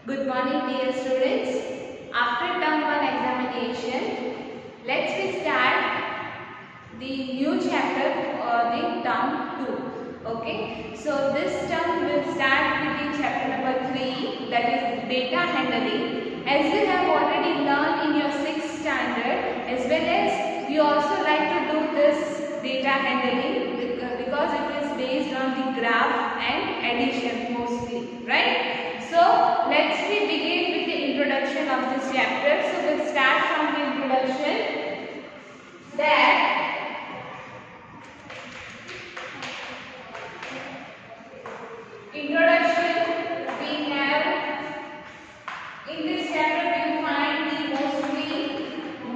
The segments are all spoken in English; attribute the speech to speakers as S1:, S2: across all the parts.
S1: Good morning, dear students. After term 1 examination, let's start the new chapter for the term 2. Okay, so this term will start with the chapter number 3, that is data handling. As you have already learned in your 6th standard, as well as we also like to do this data handling because it is based on the graph and addition mostly, right? So let's begin with the introduction of this chapter. So we'll start from the introduction. That introduction we have in this chapter we will find the mostly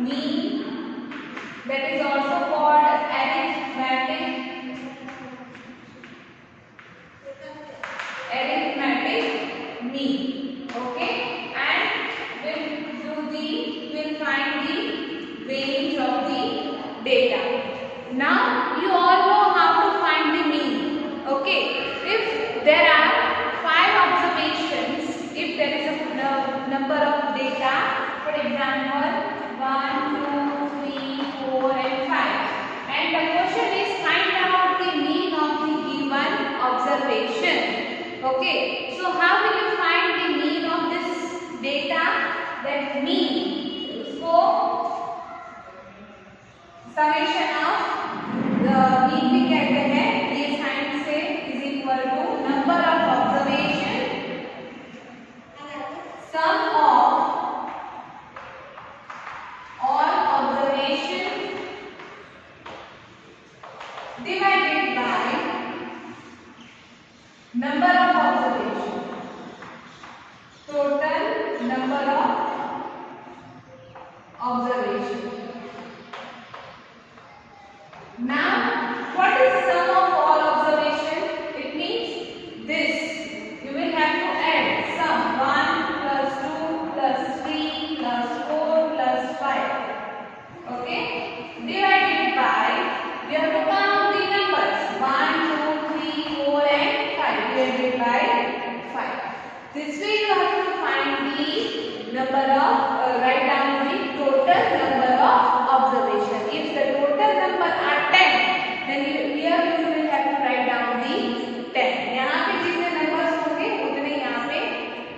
S1: mean, that is also called arithmetic mean. Okay, and we'll find the range of the data. Now you all know how to find the mean. Okay, if there are 5 observations, if there is a number of data, for example 1, 2, 3, 4 and 5, and the question is find out the mean of the given observation. Okay, so how will you find the mean of this data? That mean, उसको summation of the mean भी कहते हैं, ये sign से is equal to number of observation, sum of all observation divided by number of observation, total number of observation. Now what is sum of all observation? It means this, you will have to add sum 1 plus 2 plus 3 plus 4 plus 5. Okay, divided by, we have to count the numbers 1, 2, 3, 4 and 5 divided by 5. This way you have to find the number of, write down the total number of observation. If the total number are 10, then here you will have to write down the 10. यहाँ पे जितने numbers होंगे उतने यहाँ पे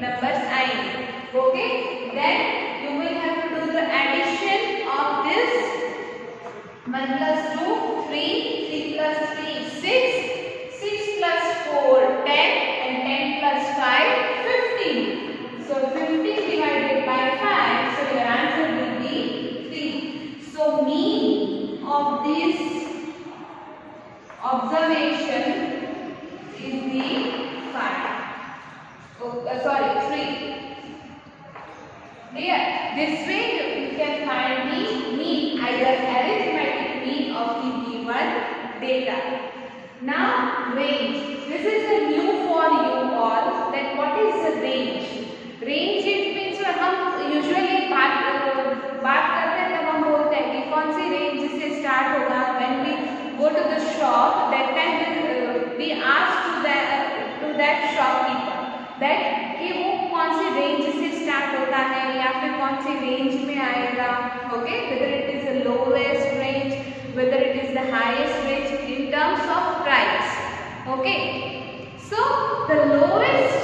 S1: numbers आएंगे. Okay, then you will have to do the addition of this 1 plus 2 3, 3 plus 3 6, 6 plus 4 10 and 10 plus 5 15. So 15 divided by 5, so your answer will be 3. So mean of this observation is the 5. Sorry, 3. Clear? This way you can find the mean, either arithmetic mean of the given data. Now range. This is a new for you all. That what is the range? Range it means हम usually बात करते हैं तब हम बोलते हैं कि कौन सी रेंज से स्टार्ट होगा. When we go to the shop, that time we ask to that shopkeeper that कि वो कौन सी रेंज से स्टार्ट होता है या फिर कौन सी रेंज में आएगा. Okay, whether it is the lowest range, whether it is the highest range in terms of price. Okay, so the lowest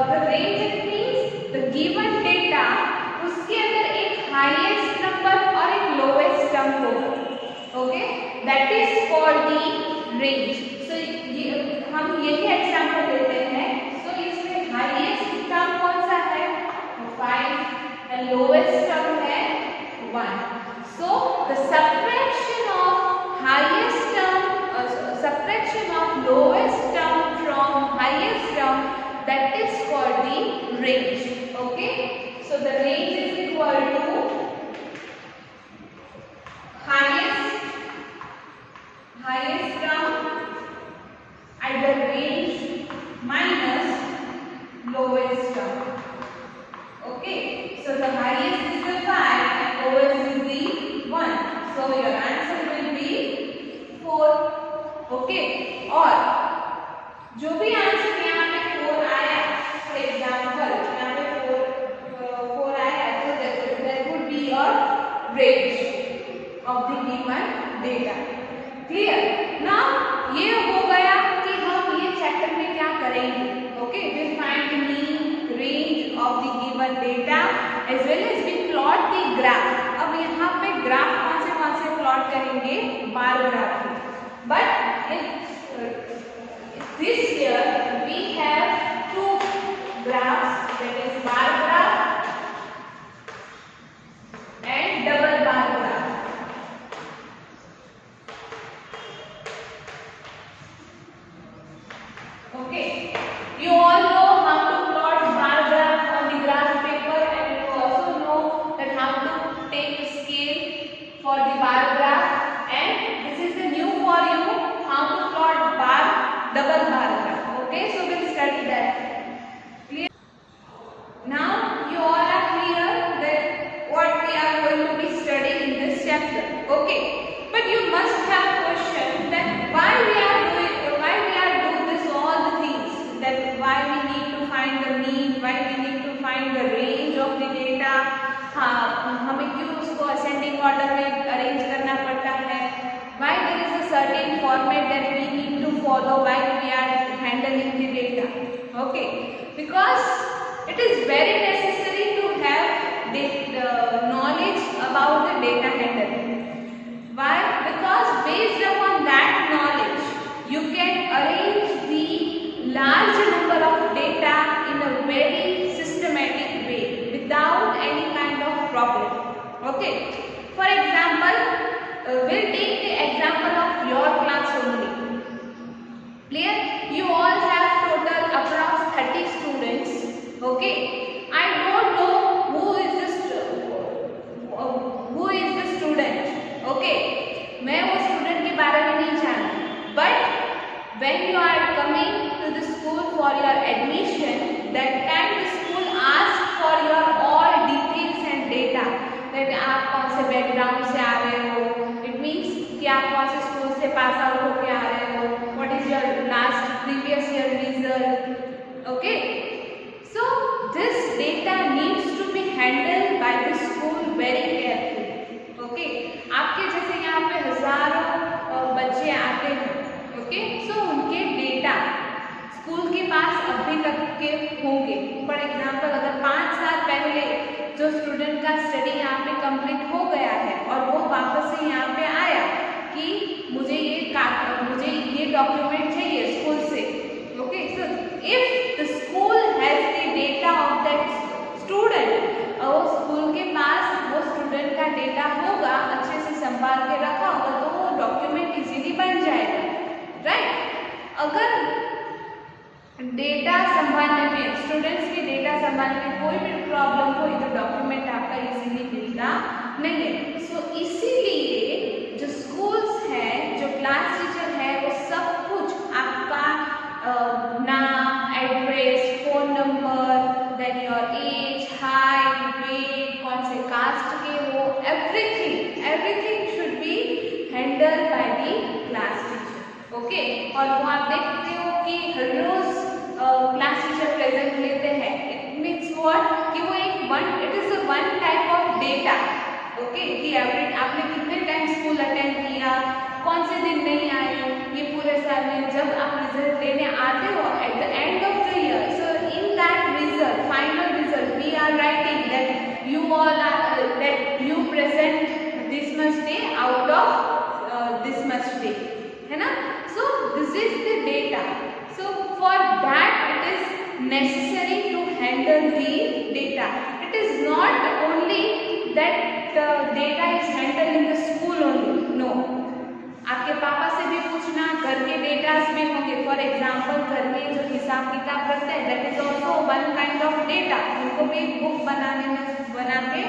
S1: the range it means the given data, उसके अंदर एक highest number और एक lowest term होगा. Okay, that is called the range. So हम यही example लेते हैं. So इसमें highest term कौन सा है? 5 and lowest term है 1. So the subtraction of highest term, subtraction of lowest term from highest term, that is called the range. Okay, so the range is equal to highest term, either range minus lowest term. Okay, so the highest is the 5 and lowest is the 1. So your answer will be 4. Okay, और जो भी answer यहाँ पे 4 आया, for example यहाँ given data. Clear? Now ये हो गया कि हम ये चैप्टर में क्या करेंगे. Okay, we find the mean, range of the given data as well as we plot the graph. अब यहाँ पे ग्राफ कौन से प्लॉट करेंगे? Bar graph. But this year we have two graphs, that is bar graph and double bar graph. Okay, you all know how to plot bar graph on the graph paper, and you also know that how to take scale for the bar graph, and this is the new for you, how to plot double bar graph. Okay, so we'll study that. Clear? Now you all are clear that what we are going to be studying in this chapter. Okay, but you must have question that why we are doing this all the things, that why we need to find the mean, why we need to find the range of the data. हमें क्यों उसको ascending order में arrange करना पड़ता है, why there is a certain format that we need to follow while we are handling the data. Okay, because it is very necessary to have the knowledge about the data handling. Why? Because based upon that knowledge you can arrange the large number of data in a very systematic way without any kind of problem. Okay, for example, we'll take the example of your class only. Clear? You all have total approx 30 students. Okay, I don't know who is the student. Okay, मैं वो student के बारे में नहीं जानती. But when you are coming to the school for your admission, that time the school asks for your all details and data. That आप कौन से background से आ रहे हो, it means कि आप कौन से स्कूल से पास आउट होके आ रहे हो, what is your last previous year result. Okay, so this data needs to be handled by the school very carefully. Okay, आपके जैसे यहाँ पे हजारों बच्चे आते हैं. Okay, so उनके डेटा स्कूल के पास अभी तक के होंगे. फॉर एग्जाम्पल, अगर 5 साल पहले जो स्टूडेंट का स्टडी यहाँ पे कंप्लीट हो गया है और वो वापस से यहाँ पे आया कि मुझे ये डॉक्यूमेंट चाहिए स्कूल से. Okay, so if the school has the data of that student, और स्कूल के पास वो स्टूडेंट का डेटा होगा, अच्छे से संभाल के रखा होगा, तो वो डॉक्यूमेंट इजीली बन जाएगा. राइट? अगर डेटा संभालने में, स्टूडेंट्स के डेटा संभालने में कोई भी प्रॉब्लम हो तो डॉक्यूमेंट आपका इजीली मिलता नहीं है. सो इसीलिए जो स्कूल्स हैं, जो क्लास टीचर है, वो सब कुछ आपका नाम, address, phone number, then your age, height, weight, कौन से कास्ट के हो, everything should be handled by the class teacher. Okay, और वो आप देखते हो कि हर रोज क्लास टीचर प्रेजेंट लेते हैं. इट मीन्स व्हाट, कि वो it is a one type of data. Okay, कि आपने कितने टाइम स्कूल अटेंड किया, कौन से दिन नहीं आए, ये पूरे साल में जब आप रिजल्ट लेने आते हो at the end of the year. So in that result, final result, we are writing that you all are, that you present this much day out of this much day, है ना. So this is the data. So for that it is necessary to handle the data. It is not only that data is handled in the school only. No. आपके पापा से भी पूछना, घर के datas भी होंगे. फॉर एग्जाम्पल, घर के जो हिसाब किताब करते हैं, that is also one kind of data. उनको भी बुक बना के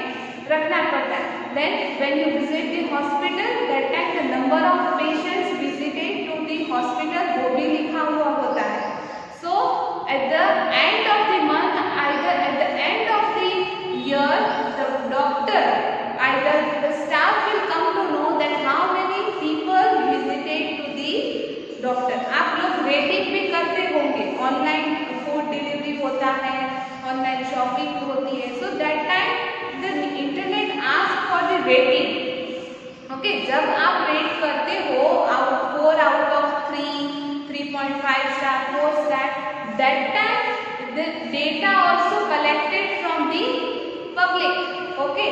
S1: रखना पड़ता है. Then when you visit the hospital, that time the number of patients visited to the hospital वो भी लिखा हुआ होता है. So at the end of the month, either at the end of the year, the doctor, either the staff will come to know that how many people visited to the doctor. आप लोग rating भी करते होंगे. Online food delivery होता है, online shopping होती है. So that time the internet asks for the rating. Okay, जब आप रेट करते हो 4 out of 3, 3.5 star, 4 star, that time the data also collected from the public. Okay,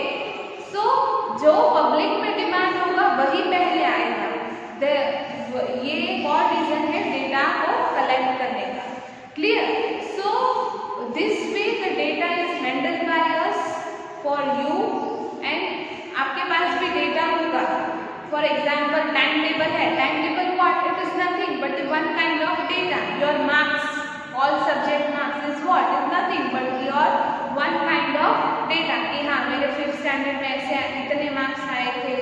S1: so जो public में डिमांड होगा वही पहले आएगा। ये एक और रीजन है डेटा को कलेक्ट करने का। Clear? So this way the data is handled by us for you, and आपके पास भी डेटा होगा। फॉर एग्जाम्पल टाइम टेबल है, time table what? It is nothing but one kind of data. Your marks, all subject marks is what? Is nothing but your one kind of data कि हाँ मेरे 5th standard में ऐसे इतने marks आए थे,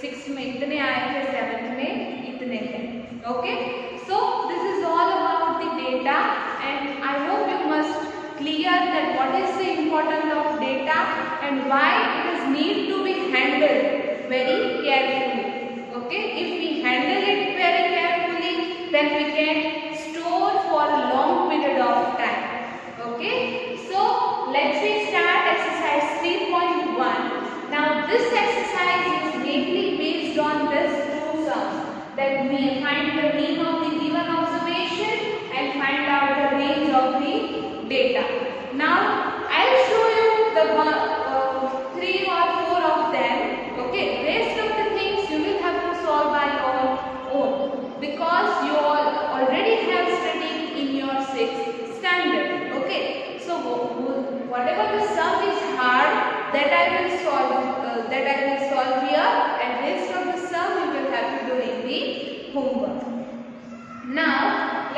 S1: 6th में इतने आए थे, 7th में इतने थे। Okay, so this is all about the data, and I hope you must clear that what is the importance of data and why it is need to be handled very carefully. Okay, if we handle it very carefully, then we can store for a long period of time. Okay, so let's start exercise 3.1. Now this exercise is mainly based on this two sums, that we find the mean of the given observation and find out the range of the data. Now I'll show you the 3 or 4 of them. Okay, rest of the things you will have to solve by your own, because you all already have studied in your 6th standard. Okay, so whatever the sum is hard, that I will solve here, and rest of the sum you will have to do in the homework. Now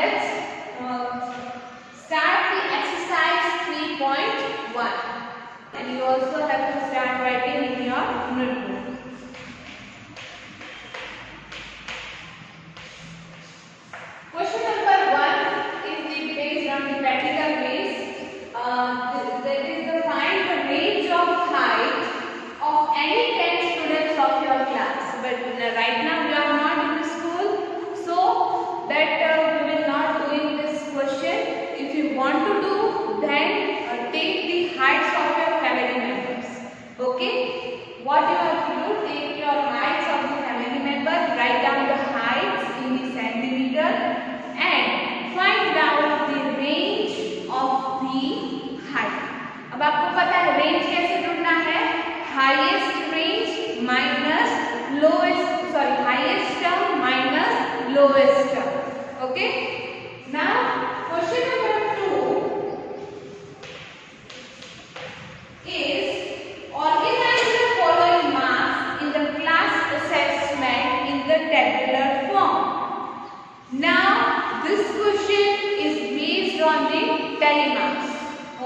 S1: let's start the exercise 3.1, and you also have to start writing in your notebook. Question number 1 is based on the practical base. That is the find the range of height of any 10 students of your class. But right now you are not in the school, so that we will not doing this question. If you want to do, then take the heights of your family members. Okay, what you have to do, take your heights of the family member, write down the heights in the centimeter, and find out the range of the height. अब आपको पता है range कैसे ढूंढना है? Highest range minus lowest, sorry highest term minus lowest term. Okay, now question number 2 is organize the following marks in the class assessment in the tabular form. Now this question is based on the telemarks.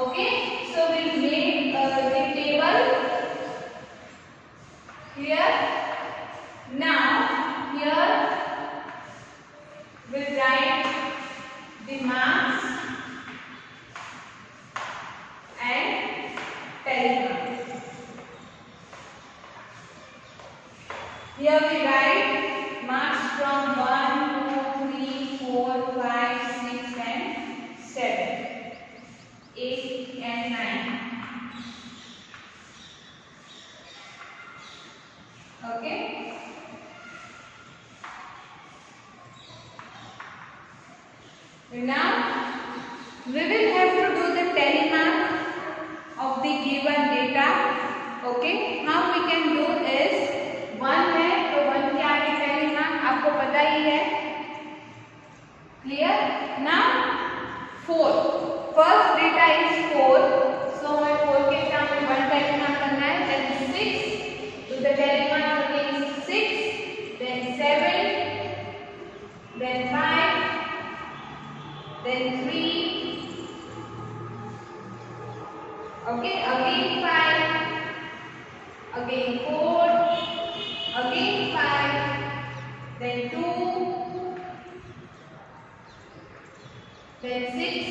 S1: Okay, so we make the table here. Now here we write the marks and telemarks. Here we write marks from 1, 2, 3, 4, 5, 6 and 7, 8 and 9. Okay. Now we will have to do the telemark of the given data. Okay, how we can do is 1 है तो 1 के आगे telemark आपको पता ही है। Clear? Now 4, first data is 4, so हमें 4 के सामने 1 telemark करना है। Then 6, तो the telemark against 6, then 7, then 5, then 3, okay, again 5, again 4, again 5, then 2, then 6,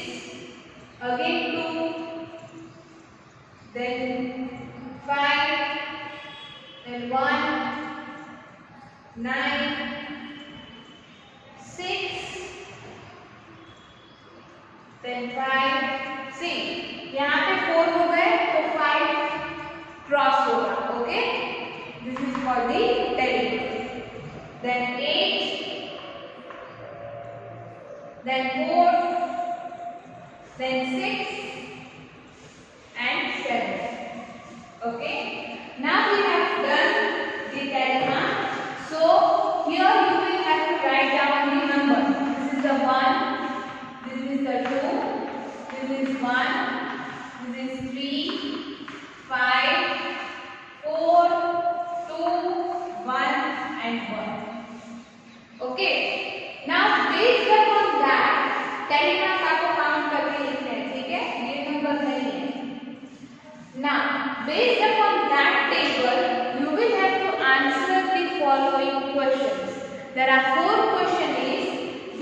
S1: again 2, then 5, then 1, 9, 6, then 5, see यहाँ पे 4 हो गए तो 5 क्रॉस होगा। Okay, this is for the telemark. then 8, then 4, then 6 and 7. Okay. Now we have done the telegram. So here you will have to write down the number. This is the 1, this is the 2, this is 1, this is 3, 5, 4, 2, 1 and 1. Okay. Now based upon that telegram आपको count करके लिखना है, ठीक है? ये number नहीं है. Now based upon that table you will have to answer the following questions. There are 4 questions.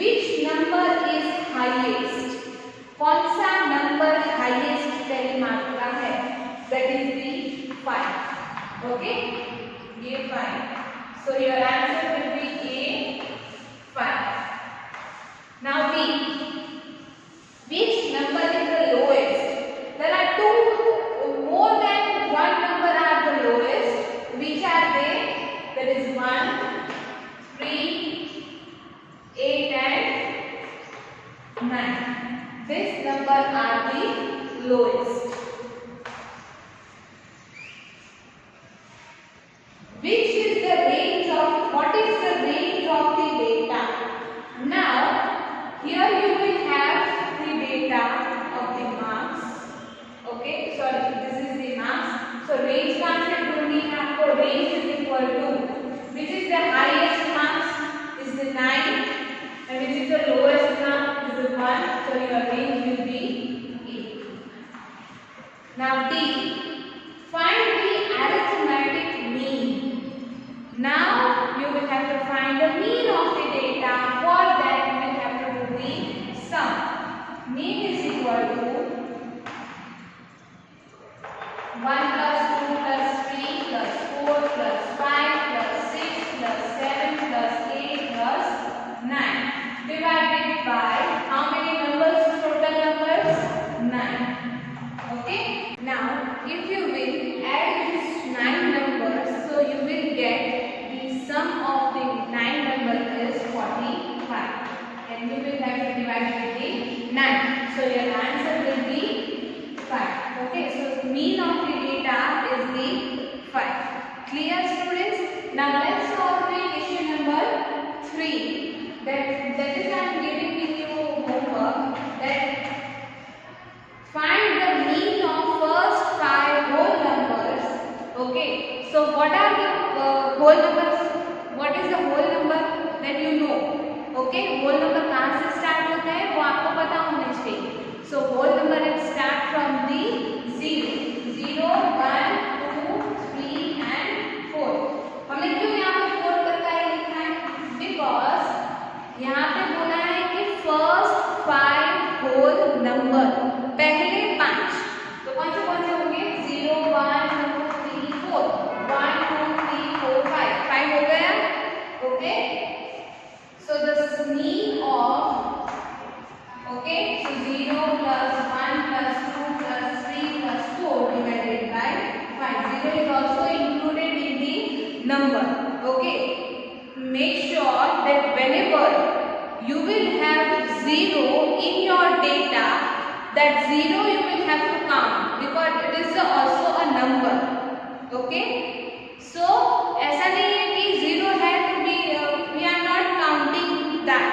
S1: Which number is highest? कौन सा नंबर highest टेलीमार्क का है? That is the 5. Okay, ये 5. So your answer will be A 5. Now B. Which number is the lowest? There are more than one number are the lowest. Which are they? There is 1, 3, 8 and 9. This number are the lowest. Which is the range of, what is the range of the data? Now here you will have the data of the marks. Okay, sorry, this is the marks. So range concept will mean आपको range is equal to, which is the highest marks is the 9 and which is the lowest mark is the 1. So your range will be 8. Now D. Find the arithmetic mean. Now you will have to find the mean of the data. For that you will have to do the sum. Mean is equal to 1 plus 2 plus 3 plus 4 plus 5 plus 6 plus 7 plus 8 plus 9 divided by how many numbers? Total numbers 9. Okay. Now if you will add these 9 numbers, so you will get the sum of the 9 numbers is 45 and you will have to divide with the 9. So your answer will be 5. Okay, so mean of the data is the 5. Clear, students? Now let's solve the question number 3. That is I am giving you homework that find the mean of first 5 whole numbers. Okay, so what are the whole numbers? What is the whole number? That you know. Okay, whole number कहाँ से start होता है वो आपको पता होना चाहिए. So whole number it start from the 0, 0, 1, 2, 3 and 4. हमने क्यों यहाँ पे 4 करके लिखा है? Because यहाँ पे बोला है कि first 5 whole number, पहले 5. तो कौन से होंगे? 0, 1, 2, 3, 4. 1, 2, 3, 4, 5. 5 हो गया? Okay. So the mean of, okay, so 0 plus 1 plus 2 plus 3 plus 4 divided by 5. 0 is also included in the number. Okay. Make sure that whenever you will have 0 in your data, that 0 you will have to count because it is also a number. Okay. So ऐसा नहीं है कि 0 है तो we are not counting that.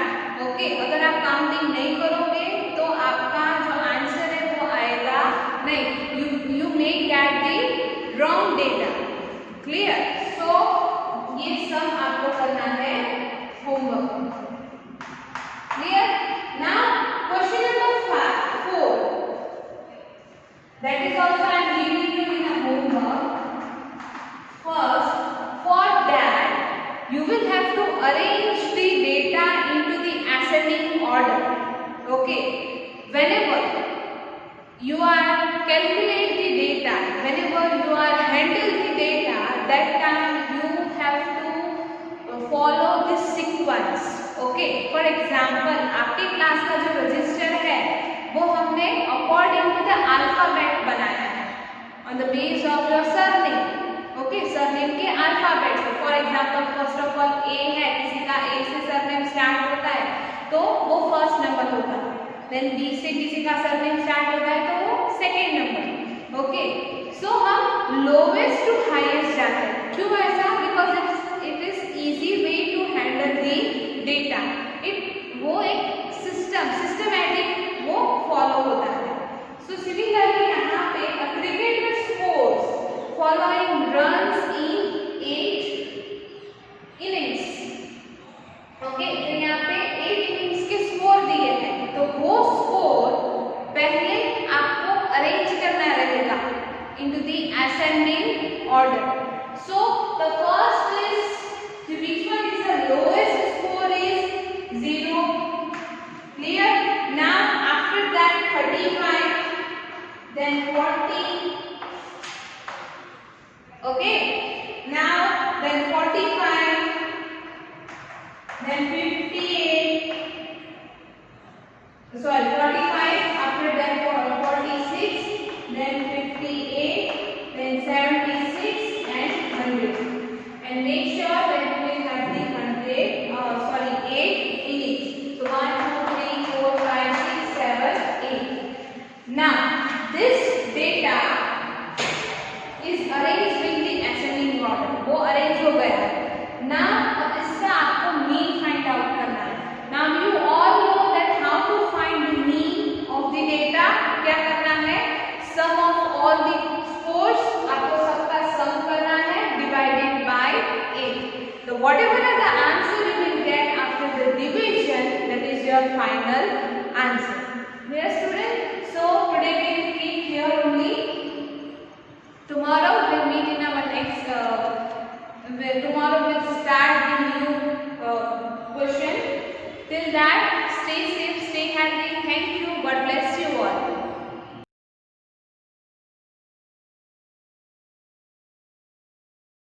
S1: Okay. अगर आप counting नहीं करोगे तो आपका जो आंसर है वो आएगा नहीं. You may get the wrong data. Clear? So ये सब आपको करना है homework. Clear? Now question number 4. That is also I am giving you in a homework. First, for that you will have to arrange the data into the ascending order. Okay. Whenever you are calculate the data, whenever you are handle the data, that time you have to follow this sequence. Okay. For example, आपके class का जो register है वो हमने according to the alphabet बनाया है on the base of your surname. Okay, surname के alphabet. For example, first of all A है, देन बी से किसी का सरनेम स्टार्ट होता है तो वो सेकेंड नंबर. ओके, सो हम लोवेस्ट टू हाईएस्ट जाते हैं. क्यों ऐसा? Because it is easy way to handle the data. वो एक सिस्टमैटिक वो फॉलो होता है. सो सिमिलरली यहाँ पे a cricketer scores following runs in 8 innings. Okay, तो यहाँ पे 8 innings के स्कोर दिए हैं, तो वो स्कोर पहले आपको अरेंज करना रहेगा into the ascending order. So the first is which one is the lowest score is 0. Clear? Now after that 35, then 40. Okay. Now then 45, then 58. Sorry, 45. After that 46. Then 58, then 76 and 100. And make sure that you will have the 8 in it. So 1, 2, 3, 4, 5, 6, 7, 8. Now this data is arranged in the ascending order. वो arrange हो गया है. Now अब इसका आपको mean find out करना है. Now you all know that how to find the mean of the data. क्या करना है? Sum of all the scores, आपको सबका sum करना है divided by 8. So whatever are the answer you will get after the division, that is your final answer. Dear students, so today we will keep here only. Tomorrow we will meet in our next. Tomorrow we will start the new question. Till that, stay safe, stay healthy. Thank you.